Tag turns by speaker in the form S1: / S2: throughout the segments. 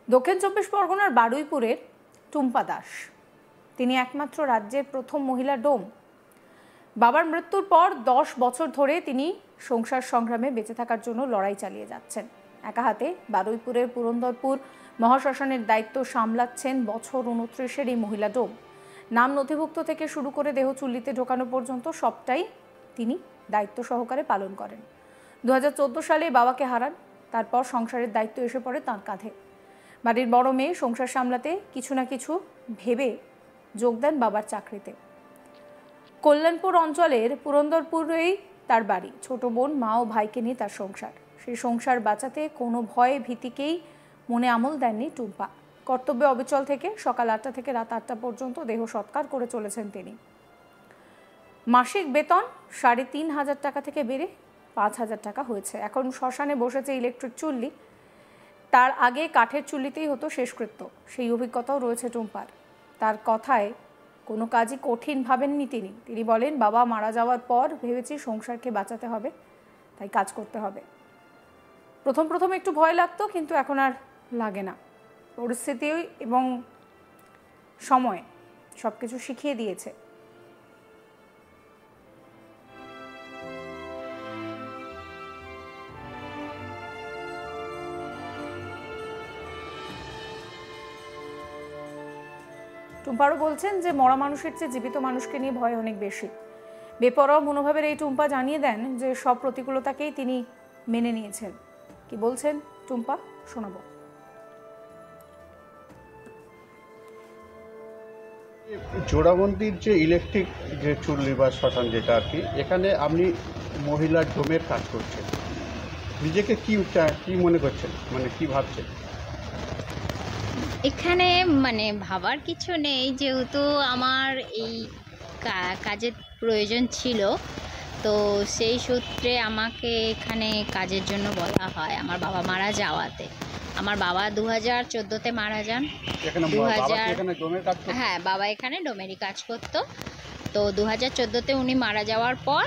S1: দক্ষিণ চব্বিশ পরগনার বারুইপুরের টুম্পা দাস, তিনি একমাত্র রাজ্যের প্রথম মহিলা ডোম। বাবার মৃত্যুর পর 10 বছর ধরে তিনি সংসার সংগ্রামে বেঁচে থাকার জন্য লড়াই চালিয়ে যাচ্ছেন। একা হাতে বারুইপুরের পুরন্দরপুর মহাশ্মশানের দায়িত্ব সামলাচ্ছেন বছর 29-এর এই মহিলা ডোম। নাম নথিভুক্ত থেকে শুরু করে দেহ চুল্লিতে ঢোকানো পর্যন্ত সবটাই তিনি দায়িত্ব সহকারে পালন করেন। 2014 সালে বাবাকে হারান, তারপর সংসারের দায়িত্ব এসে পড়ে তাঁর কাঁধে। বাড়ির বড় মেয়ে সংসার সামলাতে কিছু না কিছু ভেবে যোগ দেন বাবার চাকরিতে। কল্যাণপুর অঞ্চলের পুরন্দরপুরেই তার বাড়ি। ছোট বোন, মা ও ভাইকে নিয়ে তার সংসার। সেই সংসার বাঁচাতে কোনো ভয় ভীতিকেই মনে আমল দেননি টুম্পা। কর্তব্যে অবিচল থেকে সকাল 8টা থেকে রাত 8টা পর্যন্ত দেহ সৎকার করে চলেছেন তিনি। মাসিক বেতন 3,500 টাকা থেকে বেড়ে 5,000 টাকা হয়েছে। এখন শ্মশানে বসেছে ইলেকট্রিক চুল্লি। তার আগে কাঠের চুল্লিতেই হতো শেষকৃত্য। সেই অভিজ্ঞতাও রয়েছে টুম্পার। তার কথায় কোনো কাজই কঠিন ভাবেননি তিনি। তিনি বলেন, বাবা মারা যাওয়ার পর ভেবেছি সংসারকে বাঁচাতে হবে, তাই কাজ করতে হবে। প্রথম একটু ভয় লাগতো, কিন্তু এখন আর লাগে না। পরিস্থিতি এবং সময় সব কিছু শিখিয়ে দিয়েছে। টুম্পারও বলছেন যে মরা মানুষের চেয়ে জীবিত মানুষকে নিয়ে ভয় অনেক বেশি। বেপরোয়া মনোভাবের এই টুম্পা জানিয়ে দেন যে সব প্রতিকূলতাকেই তিনি মেনে নিয়েছেন। কি বলছেন টুম্পা, শোনাবো।
S2: জোড়াবন্দির যে ইলেকট্রিক যে চুল্লি বা শ্মশান যেটা আর কি, এখানে আপনি মহিলা ডোমের কাজ করছেন, নিজেকে কি মনে করছেন, মানে কি ভাবছেন?
S3: এখানে ভাবার কিছু নেই, যেহেতু আমার এই কাজের প্রয়োজন ছিল, তো সেই সূত্রে আমাকে এখানে কাজের জন্য বলা হয়। আমার বাবা মারা যাওয়াতে, আমার বাবা 2014-তে মারা যান। হ্যাঁ, বাবা এখানে ডোমেরই কাজ করতো। তো 2014-তে উনি মারা যাওয়ার পর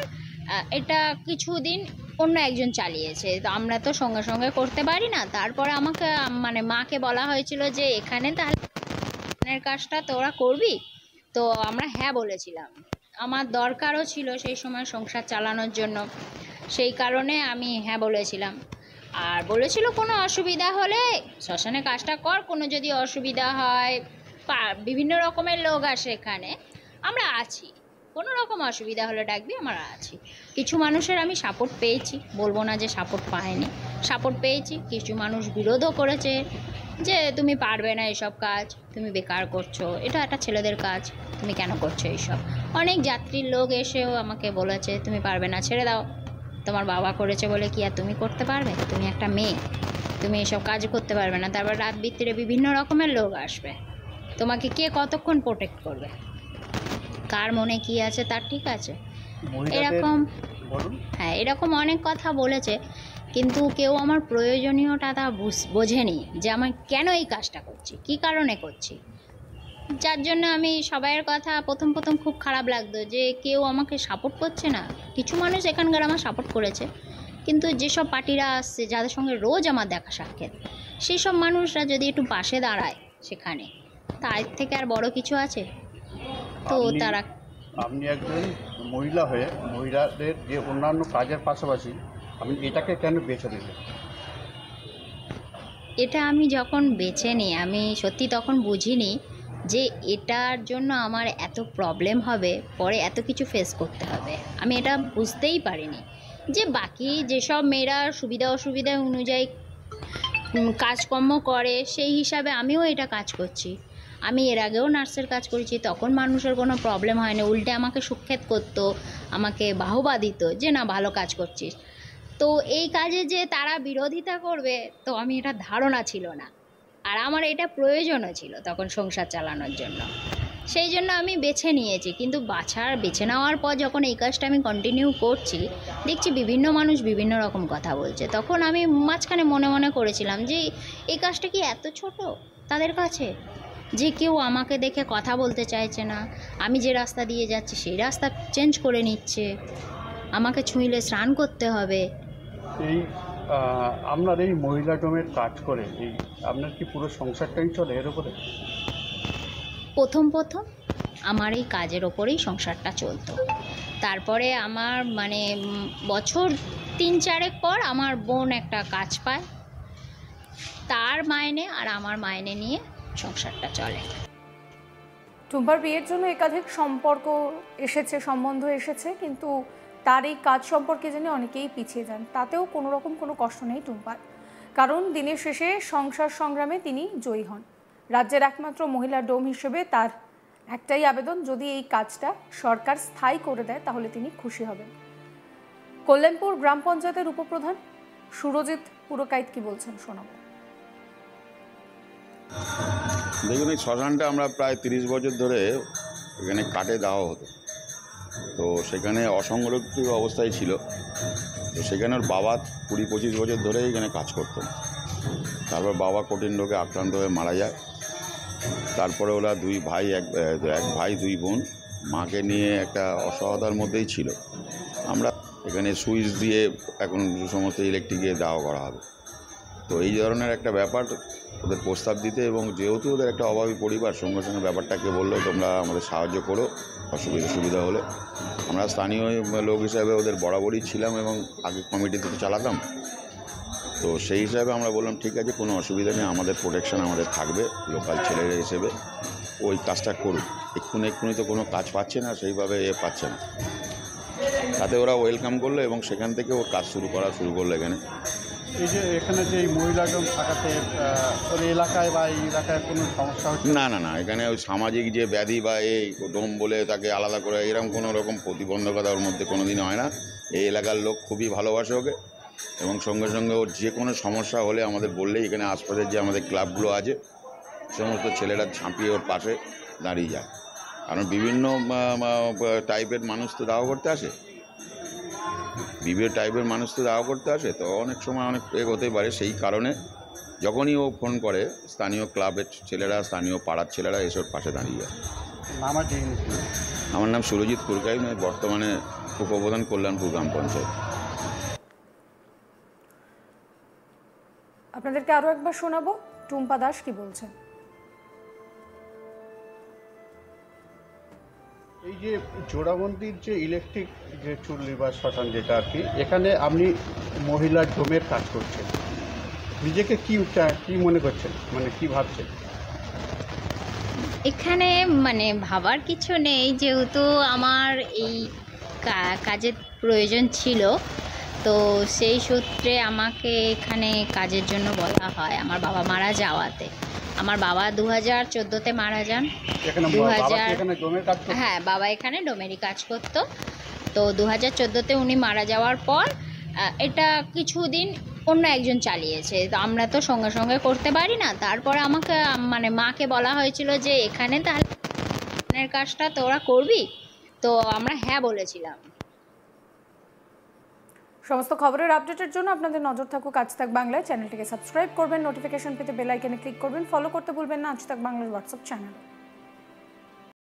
S3: এটা কিছুদিন অন্য একজন চালিয়েছে। তো আমরা তো সঙ্গে সঙ্গে করতে পারি না। তারপরে আমাকে মাকে বলা হয়েছিল যে এখানে তাহলে কাজটা তোরা করবি। তো আমরা হ্যাঁ বলেছিলাম। আমার দরকারও ছিল সেই সময় সংসার চালানোর জন্য, সেই কারণে আমি হ্যাঁ বলেছিলাম। আর বলেছিল কোনো অসুবিধা হলে শ্মশানে কাজটা কর, কোনো যদি অসুবিধা হয়, বিভিন্ন রকমের লোক আসে এখানে, আমরা আছি, কোনো রকম অসুবিধা হলে ডাকবি, আমরা আছি। কিছু মানুষের আমি সাপোর্ট পেয়েছি, বলবো না যে সাপোর্ট পাইনি, সাপোর্ট পেয়েছি। কিছু মানুষ বিরোধও করেছে যে তুমি পারবে না এসব কাজ, তুমি বেকার করছো, এটা একটা ছেলেদের কাজ, তুমি কেন করছো এইসব। অনেক যাত্রীর লোক এসেও আমাকে বলেছে তুমি পারবে না, ছেড়ে দাও, তোমার বাবা করেছে বলে কি আর তুমি করতে পারবে, তুমি একটা মেয়ে, তুমি এসব কাজ করতে পারবে না। তারপর রাত বিত্তিরে বিভিন্ন রকমের লোক আসবে, তোমাকে কে কতক্ষণ প্রোটেক্ট করবে, কার মনে কি আছে তার ঠিক আছে, এরকম। হ্যাঁ, এরকম অনেক কথা বলেছে, কিন্তু কেউ আমার প্রয়োজনীয়টা তা বোঝেনি যে আমি কেন এই কাজটা করছি, কি কারণে করছি। যার জন্য আমি সবাইয়ের কথা প্রথম খুব খারাপ লাগতো যে কেউ আমাকে সাপোর্ট করছে না। কিছু মানুষ এখানকার আমার সাপোর্ট করেছে, কিন্তু যেসব পার্টিরা আসছে, যাদের সঙ্গে রোজ আমার দেখা সাক্ষাৎ, সেই সব মানুষরা যদি একটু পাশে দাঁড়ায় সেখানে, তার থেকে আর বড় কিছু আছে? তো তারা,
S2: আপনি একজন মহিলা হয়ে মহিলাদের যে অন্যান্য কাজের পাশাপাশি আপনি এটাকে কেন বেছে নিলেন?
S3: এটা আমি যখন বেছে নিই, আমি সত্যি তখন বুঝিনি যে এটার জন্য আমার এত প্রবলেম হবে, পরে এত কিছু ফেস করতে হবে। আমি এটা বুঝতেই পারিনি যে বাকি যেসব মেয়েরা সুবিধা অসুবিধা অনুযায়ী কাজকর্ম করে, সেই হিসাবে আমিও এটা কাজ করছি। আমি এর আগেও নার্সের কাজ করেছি, তখন মানুষের কোনো প্রবলেম হয়নি, উল্টে আমাকে সুখ্যাত করতো, আমাকে বাহবা দিত যে না ভালো কাজ করছিস। তো এই কাজে যে তারা বিরোধিতা করবে, তো আমি এটা ধারণা ছিল না, আর আমার এটা প্রয়োজনও ছিল তখন সংসার চালানোর জন্য, সেই জন্য আমি বেছে নিয়েছি। কিন্তু বেছে নেওয়ার পর যখন এই কাজটা আমি কন্টিনিউ করছি, দেখছি বিভিন্ন মানুষ বিভিন্ন রকম কথা বলছে। তখন আমি মাঝখানে মনে করেছিলাম যে এই কাজটা কি এত ছোট তাদের কাছে, যে কেউ আমাকে দেখে কথা বলতে চাইছে না, আমি যে রাস্তা দিয়ে যাচ্ছি সেই রাস্তা চেঞ্জ করে নিচ্ছে, আমাকে ছুঁইলে স্নান করতে হবে।
S2: এই আপনার এই মহিলা ডোমের কাজ করে এই আপনার কি পুরো সংসারটাই চলে এর উপরে?
S3: প্রথম আমার এই কাজের ওপরেই সংসারটা চলতো। তারপরে আমার মানে বছর 3-4 পর আমার বোন একটা কাজ পায়, তার মাইনে আর আমার মাইনে নিয়ে সংসারটা চলে।
S1: টুম্পার বিয়ের জন্য একাধিক সম্পর্ক এসেছে, সম্বন্ধ এসেছে, কিন্তু তার এই কাজ সম্পর্কে জেনে অনেকেই পিছিয়ে যান। তাতেও কোনো রকম কোনো কষ্ট নেই টুম্পার, কারণ দিনের শেষে সংসার সংগ্রামে তিনি জয়ী হন। রাজ্যের একমাত্র মহিলা ডোম হিসেবে তার একটাই আবেদন, যদি এই কাজটা সরকার স্থায়ী করে দেয় তাহলে তিনি খুশি হবেন। কল্যাণপুর গ্রাম পঞ্চায়েতের উপপ্রধান সুরজিৎ পুরকাইত কি বলছেন শোনাবো।
S4: দেখুন, এই শ্মশানটা আমরা প্রায় 30 বছর ধরে এখানে কাটে দেওয়া হতো। তো সেখানে অসংরক্ষিত অবস্থায় ছিল। তো সেখানে ওর বাবা 20-25 বছর ধরে এখানে কাজ করতেন। তারপর বাবা কঠিন রোগে আক্রান্ত হয়ে মারা যায়। তারপরে ওরা দুই ভাই এক ভাই 2 বোন মাকে নিয়ে একটা অসহায়তার মধ্যেই ছিল। আমরা এখানে সুইচ দিয়ে এখন সমস্ত ইলেকট্রিকে দেওয়া করা হবে। তো এই ধরনের একটা ব্যাপার ওদের প্রস্তাব দিতে, এবং যেহেতু ওদের একটা অভাবী পরিবার, সঙ্গে সঙ্গে ব্যাপারটাকে বললো তোমরা আমাদের সাহায্য করো সুবিধা হলে। আমরা স্থানীয় লোক হিসাবে ওদের বরাবরই ছিলাম এবং আগে কমিটিতে তো চালাতাম। তো সেই হিসাবে আমরা বললাম ঠিক আছে, কোনো অসুবিধা নেই, আমাদের প্রোটেকশন আমাদের থাকবে লোকাল ছেলেরা হিসেবে, ওই কাজটা করুক। এক্ষুনি তো কোনো কাজ পাচ্ছে না, সেইভাবে পাচ্ছে না। তাতে ওরা ওয়েলকাম করলো এবং সেখান থেকে ও কাজ শুরু করলো এখানে।
S2: এই যে এখানে যে এই মহিলা ডোম থাকাতে ওর এলাকায় বা এই এলাকায় কোনো সমস্যা হচ্ছে?
S4: না, এখানে ওই সামাজিক যে ব্যাধি বা এই ডোম বলে তাকে আলাদা করে এরকম কোনো রকম প্রতিবন্ধকতা ওর মধ্যে কোনো দিনই হয় না। এই এলাকার লোক খুবই ভালোবাসে ওকে, এবং সঙ্গে সঙ্গে ওর যে কোনো সমস্যা হলে আমাদের বললেই এখানে আশপাশের যে আমাদের ক্লাবগুলো আছে সমস্ত ছেলেরা ঝাঁপিয়ে ওর পাশে দাঁড়িয়ে যায়। কারণ বিভিন্ন টাইপের মানুষ তো দাওয়া করতে আসে, তো অনেক সময় অনেক হতেই পারে। সেই কারণে যখনই ও ফোন করে স্থানীয় ক্লাবের ছেলেরা, স্থানীয় পাড়ার ছেলেরা এসব পাশে দাঁড়িয়ে যায়। আমার নাম সুরজিৎ পুরকাইত, আমি বর্তমানে উপপ্রধান কল্যাণপুর গ্রাম পঞ্চায়েত।
S1: আপনাদেরকে আরো একবার শোনাবো টুম্পা দাস কি বলছেন।
S2: এই যে জোড়াবন্দির যে ইলেকট্রিক যে চুল্লি বা শ্মশান যেটা আর কি, এখানে আপনি মহিলা ডোমের কাজ করছেন, নিজেকে কি মনে করছেন, মানে কি ভাবছেন?
S3: এখানে মানে ভাবার কিছু নেই, যেহেতু আমার এই কাজের প্রয়োজন ছিল, তো সেই সূত্রে আমাকে এখানে কাজের জন্য বলা হয়। আমার বাবা মারা যাওয়াতে, আমার বাবা 2014-তে মারা যান। হ্যাঁ, বাবা এখানে ডোমেরই কাজ করতো। তো 2014-তে উনি মারা যাওয়ার পর এটা কিছুদিন অন্য একজন চালিয়েছে। তো আমরা তো সঙ্গে সঙ্গে করতে পারি না। তারপরে আমাকে মানে মাকে বলা হয়েছিল যে এখানে তাহলে কাজটা তোরা করবি, তো আমরা হ্যাঁ বলেছিলাম।
S1: সমস্ত খবরের আপডেটের জন্য আপনাদের নজর থাকুক আজ তাক বাংলায়। চ্যানেলটিকে সাবস্ক্রাইব করবেন, নোটিফিকেশন পেতে বেল আইকনে ক্লিক করবেন, ফলো করতে ভুলবেন না আজ তাক বাংলার হোয়াটসঅ্যাপ চ্যানেল।